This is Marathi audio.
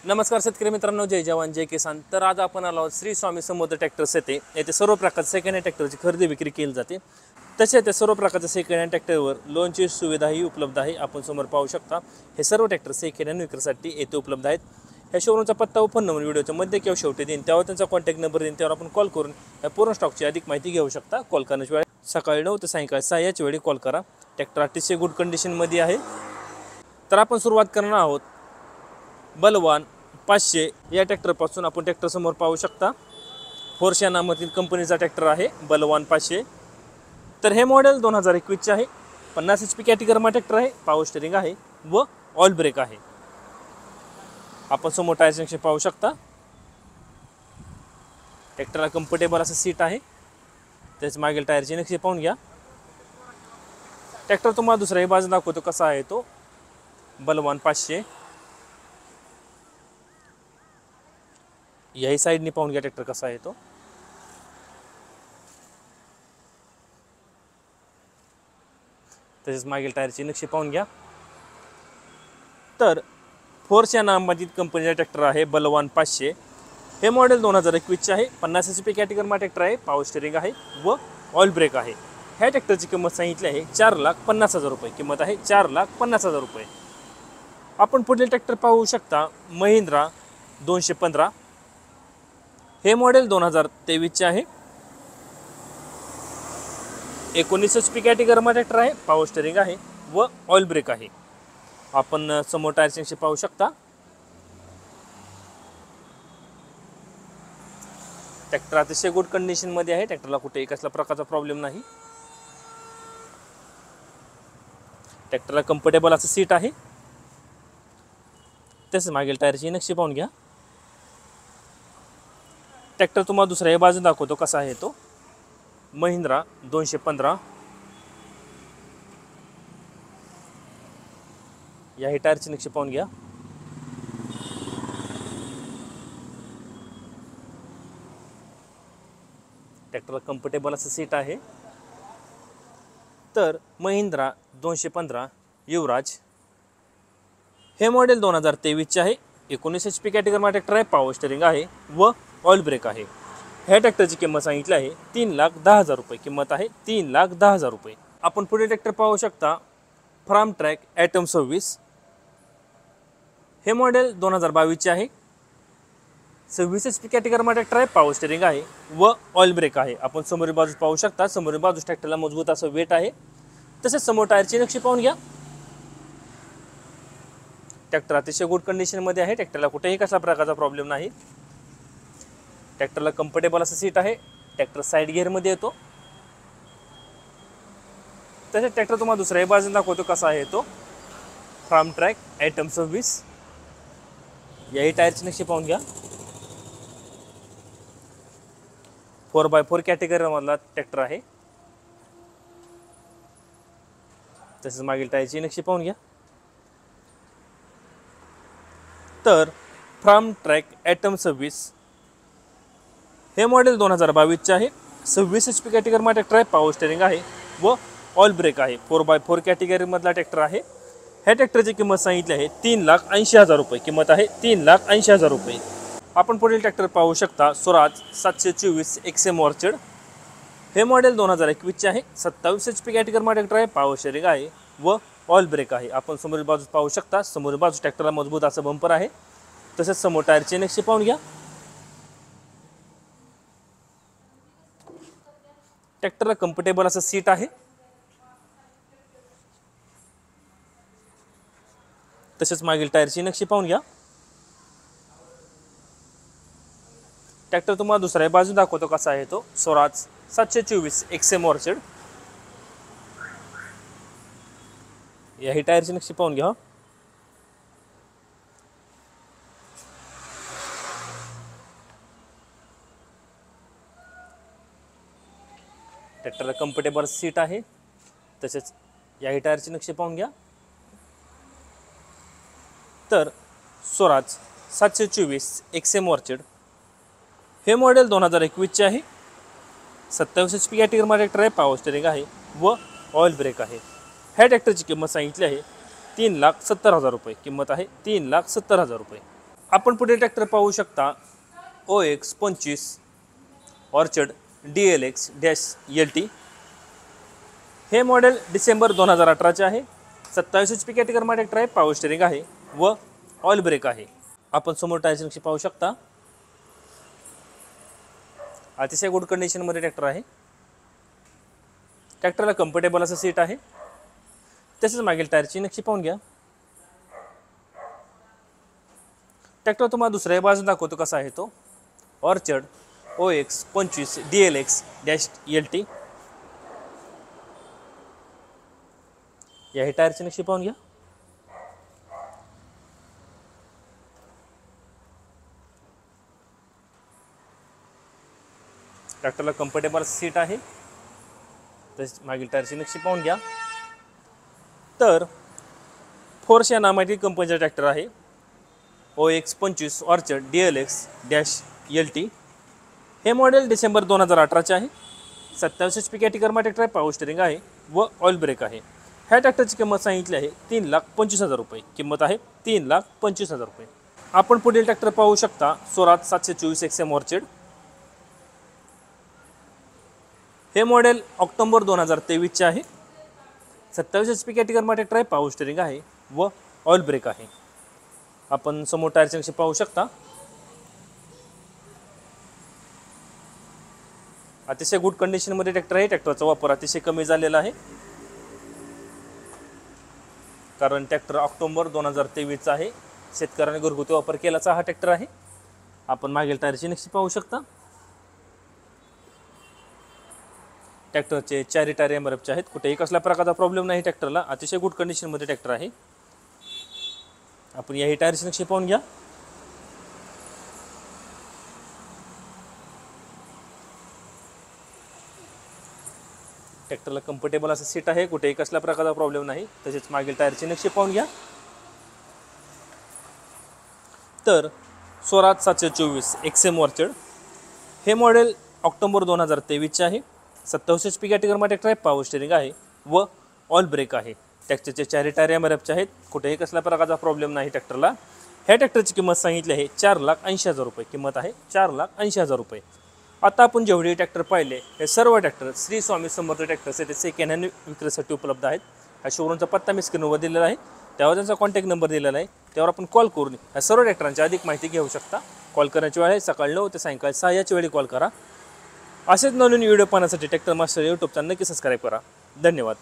नमस्कार शेतकरी मित्रांनो, जय जवान जय किसान. तर आज आपण आलो आहोत श्री स्वामी समर्थ ट्रॅक्टर्स येथे सर्व प्रकारचे सेकंड हँड ट्रॅक्टरची खरेदी विक्री केली जाते. तसेच त्या सर्व प्रकारच्या सेकंड हँड ट्रॅक्टरवर लोनची सुविधाही उपलब्ध आहे. आपण समोर पाहू शकता हे सर्व ट्रॅक्टर सेकंड हँड विक्रीसाठी येथे उपलब्ध आहेत. ह्या शोरूमचा पत्ता व फोन नंबर व्हिडिओच्या मध्ये किंवा शेवटी देईन, त्यावर त्यांचा कॉन्टॅक्ट नंबर देईन, त्यावर आपण कॉल करून या पूर्ण स्टॉकची अधिक माहिती घेऊ शकता. कॉल करण्याची वेळ सकाळी 9 ते सायंकाळी 6 याच वेळी कॉल करा. ट्रॅक्टर अतिशय गुड कंडिशनमध्ये आहे. तर आपण सुरुवात करणार आहोत बलवान 500 या ट्रॅक्टरपासून. आपण ट्रॅक्टर समोर पाहू शकता फोर्शा नामातील कंपनीचा ट्रॅक्टर आहे बलवान 500. तर हे मॉडेल 2021चे आहे. 50 HP कॅटेगरीमा ट्रॅक्टर आहे. पॉवर स्टीअरिंग आहे व ऑइल ब्रेक आहे. आपण समोर टायरचे नक्षे पाहू शकता. ट्रॅक्टरला कम्फर्टेबल असं सीट आहे. त्याच मागील टायरचे नक्षे पाहून घ्या. ट्रॅक्टर तुम्हाला दुसऱ्याही बाजू दाखवतो कसा आहे तो बलवान 500. याही साईडने पाहून घ्या ट्रॅक्टर कसा आहे तो. तसेच मागील टायरची नक्षी पाहून घ्या. तर फोर्शा नामांकित कंपनीचा ट्रॅक्टर आहे बलवान 500. हे मॉडेल 2021चे आहे. 50 HP कॅटेगरीमा ट्रॅक्टर आहे. पॉवर स्टीअरिंग आहे व ऑइल ब्रेक आहे. ह्या ट्रॅक्टरची किंमत सांगितली आहे 4,50,000 रुपये. किंमत आहे 4,50,000 रुपये. आपण पुढील ट्रॅक्टर पाहू शकता महिंद्रा 215. हे मॉडेल 2023चे आहे. 19 HP कॅटेगरीमा ट्रॅक्टर आहे. पॉवर स्टीअरिंग आहे व ऑइल ब्रेक आहे. आपण समोर टायरचे पाहू शकता. ट्रॅक्टर अतिशय गुड कंडिशनमध्ये आहे. ट्रॅक्टरला कुठेही कसला प्रकारचा प्रॉब्लेम नाही. ट्रॅक्टरला कम्फर्टेबल असं सीट आहे. तसेच मागील टायरची नक्षी पाहून घ्या. ट्रॅक्टर तुम्हाला दुसऱ्याही बाजून दाखवतो कसा आहे तो महिंद्रा 215. याही टायरची नक्षी पाहून घ्या. ट्रॅक्टरला कम्फर्टेबल असं सीट आहे. तर महिंद्रा 215 युवराज हे मॉडेल 2023चे आहे. 19 HP कॅटेगरीमा ट्रॅक्टर आहे. पॉवर स्टीअरिंग आहे व ऑइल ब्रेक आहे. ह्या ट्रॅक्टरची किंमत सांगितली आहे 3,10,000 रुपये. किंमत आहे 3,10,000 रुपये. आपण पुढे ट्रॅक्टर पाहू शकता फार्म ट्रॅक ॲटम 26. हे मॉडेल 2022चे आहे. 26 HP कॅटेगरीमा ट्रॅक्टर आहे. पॉवर स्टीअरिंग आहे व ऑइल ब्रेक आहे. आपण समोरील बाजूस पाहू शकता. समोरील बाजूस ट्रॅक्टरला मजबूत असं वेट आहे. तसेच समोर टायरची नक्षी पाहून घ्या. ट्रॅक्टर अतिशय गुड कंडिशनमध्ये आहे. ट्रॅक्टरला कुठेही कशा प्रकारचा प्रॉब्लेम नाही. ट्रॅक्टरला कम्फर्टेबल असं सीट आहे. ट्रॅक्टर साईड गिअरमध्ये येतो. तसेच ट्रॅक्टर तुम्हाला दुसऱ्याही बाजून दाखवतो कसा आहे तो फार्म ट्रॅक ॲटम 26. याही टायरची नक्षी पाहून घ्या. 4x4 कॅटेगरीमधला ट्रॅक्टर आहे. तसेच मागील टायरची नक्षी पाहून घ्या. तर फार्म ट्रॅक ॲटम 26 हे मॉडेल 2022चे आहे. 26 HP कॅटेगरीमा ट्रॅक्टर आहे. पॉवर स्टीअरिंग आहे व ऑइल ब्रेक आहे. 4x4 कॅटेगरीमधला ट्रॅक्टर आहे. ह्या ट्रॅक्टरची किंमत सांगितली आहे 3,80,000 रुपये. किंमत आहे 3,80,000 रुपये. आपण पुढील ट्रॅक्टर पाहू शकता स्वराज 724 XM ऑर्चिड. हे मॉडेल 2021चे आहे. 27 HP कॅटेगरीमा ट्रॅक्टर आहे. पॉवर स्टीअरिंग आहे व ऑइल ब्रेक आहे. आपण समोरील बाजूस पाहू शकता. समोरील बाजूस ट्रॅक्टरला मजबूत असं बंपर आहे. तसेच समोर टायरचे नक्षी पाहून घ्या. ट्रॅक्टरला कम्फर्टेबल असं सीट आहे. तसेच मागील टायरची नक्षी पाहून घ्या. ट्रॅक्टर तुम्हाला दुसऱ्या बाजू दाखवतो कसा आहे तो स्वराज 724 XM ऑर्चिड. याही टायरची नक्षी पाहून घ्या. ट्रॅक्टरला कम्फर्टेबल सीट आहे. तसेच याही टायरची नक्षी पाहून घ्या. तर स्वराज 724 XM ऑर्चिड हे मॉडेल 2021चे आहे. 27 HP कॅटेगरीमा ट्रॅक्टर आहे. पॉवर स्टीअरिंग आहे व ऑइल ब्रेक आहे. ह्या ट्रॅक्टरची किंमत सांगितली आहे 3,70,000 रुपये. किंमत आहे 3,70,000 रुपये. आपण पुढे ट्रॅक्टर पाहू शकता OX25 ऑर्चर्ड DLX-LT। हे मॉडेल डिसेंबर 2018चे आहे। 27 HP कॅटेगरीमध्ये ट्रॅक्टर आहे, पॉवर स्टीअरिंग आहे व ऑइल ब्रेक आहे। आपण समोर टायरची नक्षी पाहू शकता, अतिशय गुड कंडिशनमध्ये ट्रॅक्टर आहे। ट्रॅक्टरला कम्फर्टेबल असं सीट आहे। तसेच मागील टायरची नक्षी पाहून घ्या। ट्रॅक्टर तुम्हाला दुसऱ्या बाजून दाखवतो कसा आहे तो। Orchard OX25 DLX-LT। याही टायरची नक्षी पाहून घ्या। ट्रॅक्टरला कम्फर्टेबल सीट आहे। तसेच मागील टायरची नक्षी पाहून घ्या। तर फोर्स या नामाची कंपनीचा ट्रॅक्टर आहे OX25 ऑर्चर्ड DLX-LT। हे मॉडेल डिसेंबर 2018चे आहे। 27 HP कॅटेगरीमध्ये ट्रॅक्टर आहे, पॉवर स्टीअरिंग आहे व ऑइल ब्रेक आहे। ह्या ट्रॅक्टरची किंमत सांगितली आहे 3,25,000 रुपये। किंमत आहे 3,25,000 रुपये। आपण पुढील ट्रॅक्टर पाहू शकता, स्वराज 724 XM ऑर्चर्ड। हे मॉडेल ऑक्टोबर 2023चे आहे। 27 HP कॅटेगरीमध्ये ट्रॅक्टर आहे, पॉवर स्टीअरिंग आहे व ऑइल ब्रेक आहे। आपण समोर टायरची नक्षी पाहू शकता, अतिशय गुड कंडिशनमध्ये ट्रॅक्टर आहे। ट्रॅक्टरचा वापर अतिशय कमी झालेला आहे, कारण ट्रॅक्टर ऑक्टोबर 2023चा आहे। शेतकऱ्यांनी घरगुती वापर केल्याचा हा ट्रॅक्टर आहे। आपण मागील टायरची नक्षी पाहू शकता। ट्रॅक्टरचे चारी टायर MRFचे आहेत, कुठेही कसल्या प्रकारचा प्रॉब्लेम नाही ट्रॅक्टरला। अतिशय गुड कंडिशनमध्ये ट्रॅक्टर आहे। आपण याही टायरची नक्षी पाहून घ्या। ट्रॅक्टरला कम्फर्टेबल असं सीट आहे, कुठेही कसल्या प्रकारचा प्रॉब्लेम नाही। तसेच मागील टायरची नक्षी पाहून घ्या। तर स्वराज 724 XM ऑर्चर्ड हे मॉडेल ऑक्टोबर 2023चे आहे। 27 HP कॅटेगरीमध्ये ट्रॅक्टर आहे, पॉवर स्टीअरिंग आहे व ऑइल ब्रेक आहे। ट्रॅक्टरचे चारी टायर MRFचे आहेत, कुठेही कसल्या प्रकारचा प्रॉब्लेम नाही ट्रॅक्टरला। ह्या ट्रॅक्टरची किंमत सांगितली आहे 4,80,000 रुपये। किंमत आहे 4,80,000 रुपये। आता आपण जेवढे ट्रॅक्टर पाहिले हे सर्व ट्रॅक्टर श्री स्वामी समर्थ ट्रॅक्टर्स येथे सेकंड हँड विक्रीसाठी उपलब्ध आहेत। हा शोरूमचा पत्ता मी स्क्रीनवर दिलेला आहे, त्यावर त्यांचा कॉन्टॅक्ट नंबर दिलेला आहे, त्यावर आपण कॉल करून ह्या सर्व ट्रॅक्टरांची अधिक माहिती घेऊ शकता। कॉल करण्याची वेळ आहे सकाळी 9 ते सायंकाळी 6 याची वेळी कॉल करा। असेच नवीन व्हिडिओ पाहण्यासाठी ट्रॅक्टर मास्टर यूट्यूब चॅनल नक्की सबस्क्राईब करा। धन्यवाद।